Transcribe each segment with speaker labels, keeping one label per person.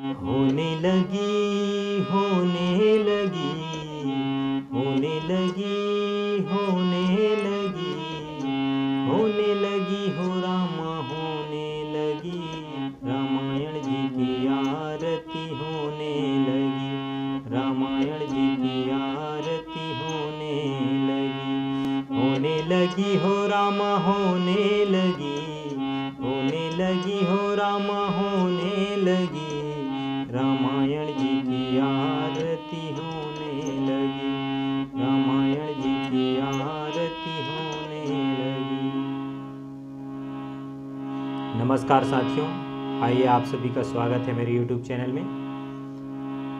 Speaker 1: होने लगी होने लगी होने लगी होने लगी होने लगी हो रामा होने लगी। रामायण जी की आरती होने लगी। रामायण जी की आरती होने लगी हो रामा होने लगी। होने लगी हो रामा होने लगी। रामायण जी की आरती होने लगी। रामायण जी की आरती होने लगी। नमस्कार साथियों, आइए आप सभी का स्वागत है मेरे YouTube चैनल में।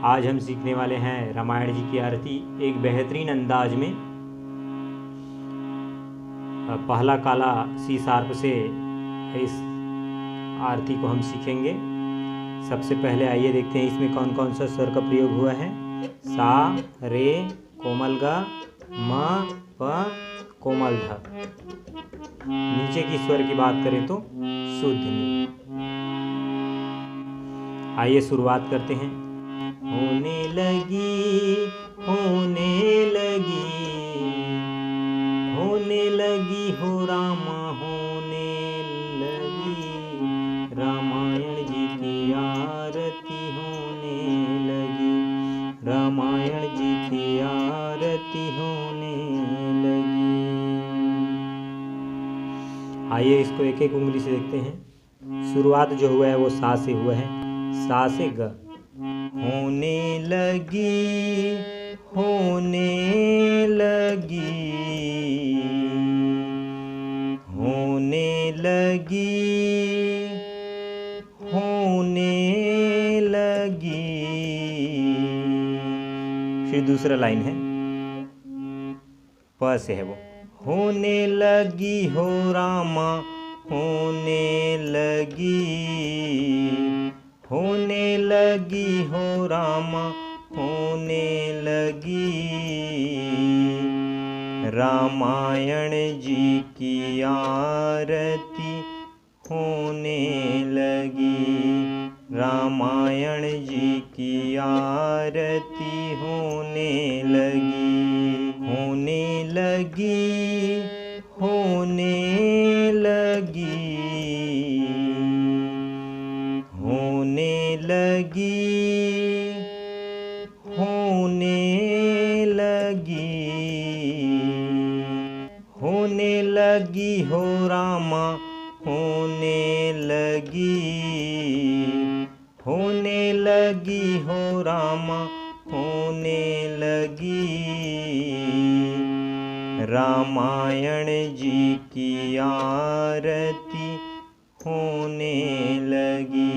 Speaker 1: आज हम सीखने वाले हैं रामायण जी की आरती एक बेहतरीन अंदाज में। पहला काला सी शार्प से इस आरती को हम सीखेंगे। सबसे पहले आइए देखते हैं इसमें कौन कौन सा स्वर का प्रयोग हुआ है। सा, रे, कोमल गा, म, प, कोमल ध। नीचे की स्वर की बात करें तो शुद्ध नी। आइए शुरुआत करते हैं। होने लगी होने लगी होने लगी हो रामा होने लगी। रामायण जी की आरती होने लगी। रामायण जी की आरती होने लगी। आइए इसको एक एक उंगली से देखते हैं। शुरुआत जो हुआ है वो सा से हुआ है। सा से ग। होने लगी होने लगी होने लगी होने लगी। फिर दूसरा लाइन है प से है वो। होने लगी हो रामा होने लगी। होने लगी हो रामा होने लगी। रामायण जी की आरती होने लगी। रामायण जी की आरती होने लगी। होने लगी होने लगी होने लगी होने लगी होने लगी हो रामा होने लगी। होने लगी हो रामा होने लगी। रामायण जी की आरती होने लगी।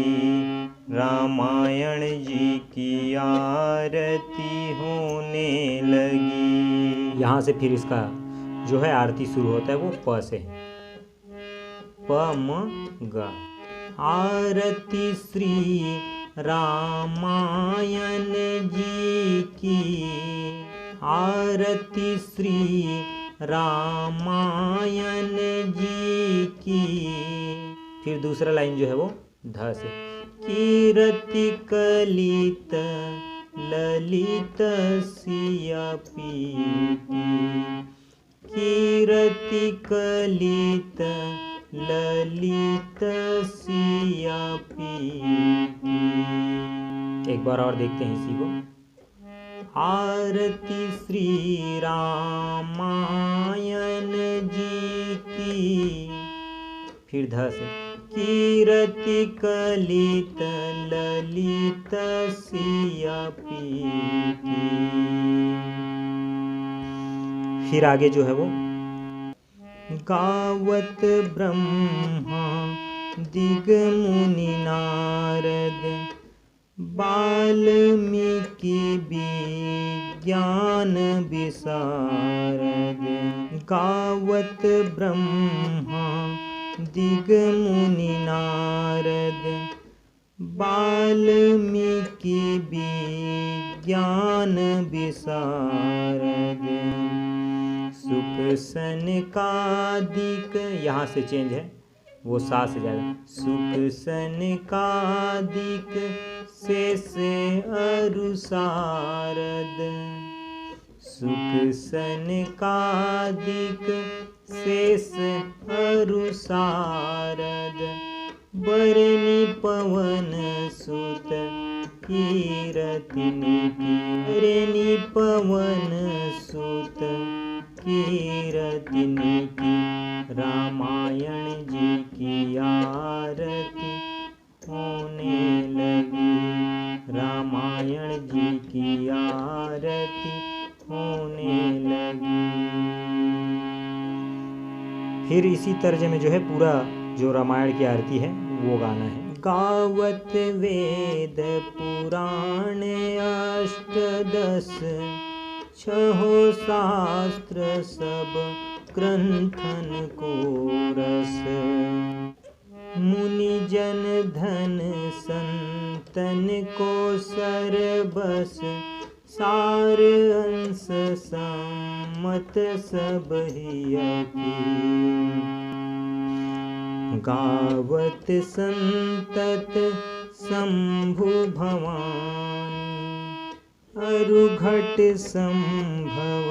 Speaker 1: रामायण जी की आरती होने लगी। यहाँ से फिर इसका जो है आरती शुरू होता है वो प से है। प म ग। आरती श्री रामायण जी की। आरती श्री रामायण जी की। फिर दूसरा लाइन जो है वो ध से। कीर्ति कलित ललित सिया पीति। कीर्ति कलित ललित सिया पीति। एक बार और देखते हैं इसी को। आरती श्री रामायण जी की। फिर ध से। कीर्ति कलित ललित सिया पीति। फिर आगे जो है वो गावत ब्रह्मा दिग मुनि नारद। वाल्मीकि विज्ञान विशारद। गावत ब्रह्मा दिग मुनि नारद। वाल्मीकि विज्ञान विशारद। सुख सनकादिक। यहाँ से चेंज है। वो सा से जाएगा। सुख सनकादिक शेष अरु सारद, सुख सनकादिक शेष अरु सारद, बरनी पवन सुत कीरतिनि की, बरनी पवन सुत कीरतिनि की, रामायण जी की आरती होने लगी, रामायण जी की आरती होने लगी। फिर इसी तर्ज में जो है पूरा जो रामायण की आरती है वो गाना है। गावत वेद पुराण अष्टदश, छहो शास्त्र सब ग्रंथन को रस, मुनि जन धन संतन को सरबस, सार अंश सम्मत सब हिय की, गावत संतत शंभु भवानी, अरुघट संभव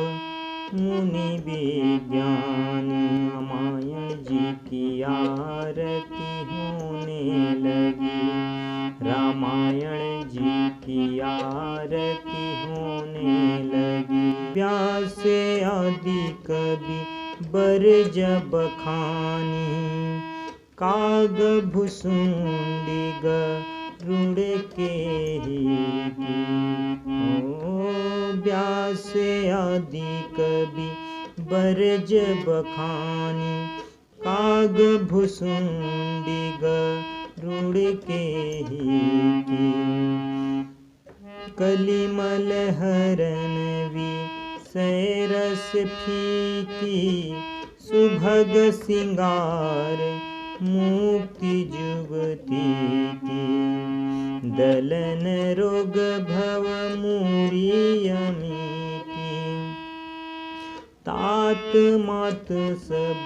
Speaker 1: मुनि विज्ञानी, रामायण जी की आरती होने लगी, रामायण जी की आरती होने लगी। व्यास आदि कवि बर जब खानी, काग भुसुंडी गरुड़ के ही की, व्यास आदि कवि बर जब खानी, काग भुसुंडी गरुड़ के ही की, कलिमल हरन विषय फीकी, सुभग सिंगार मुक्ति जुगती की, दलन रोग भव मूरियमी की, तात मात सब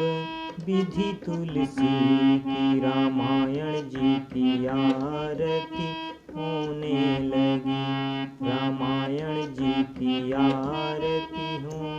Speaker 1: विधि तुलसी की, रामायण जी की आरती होने लगी, रामायण जी की आरती हो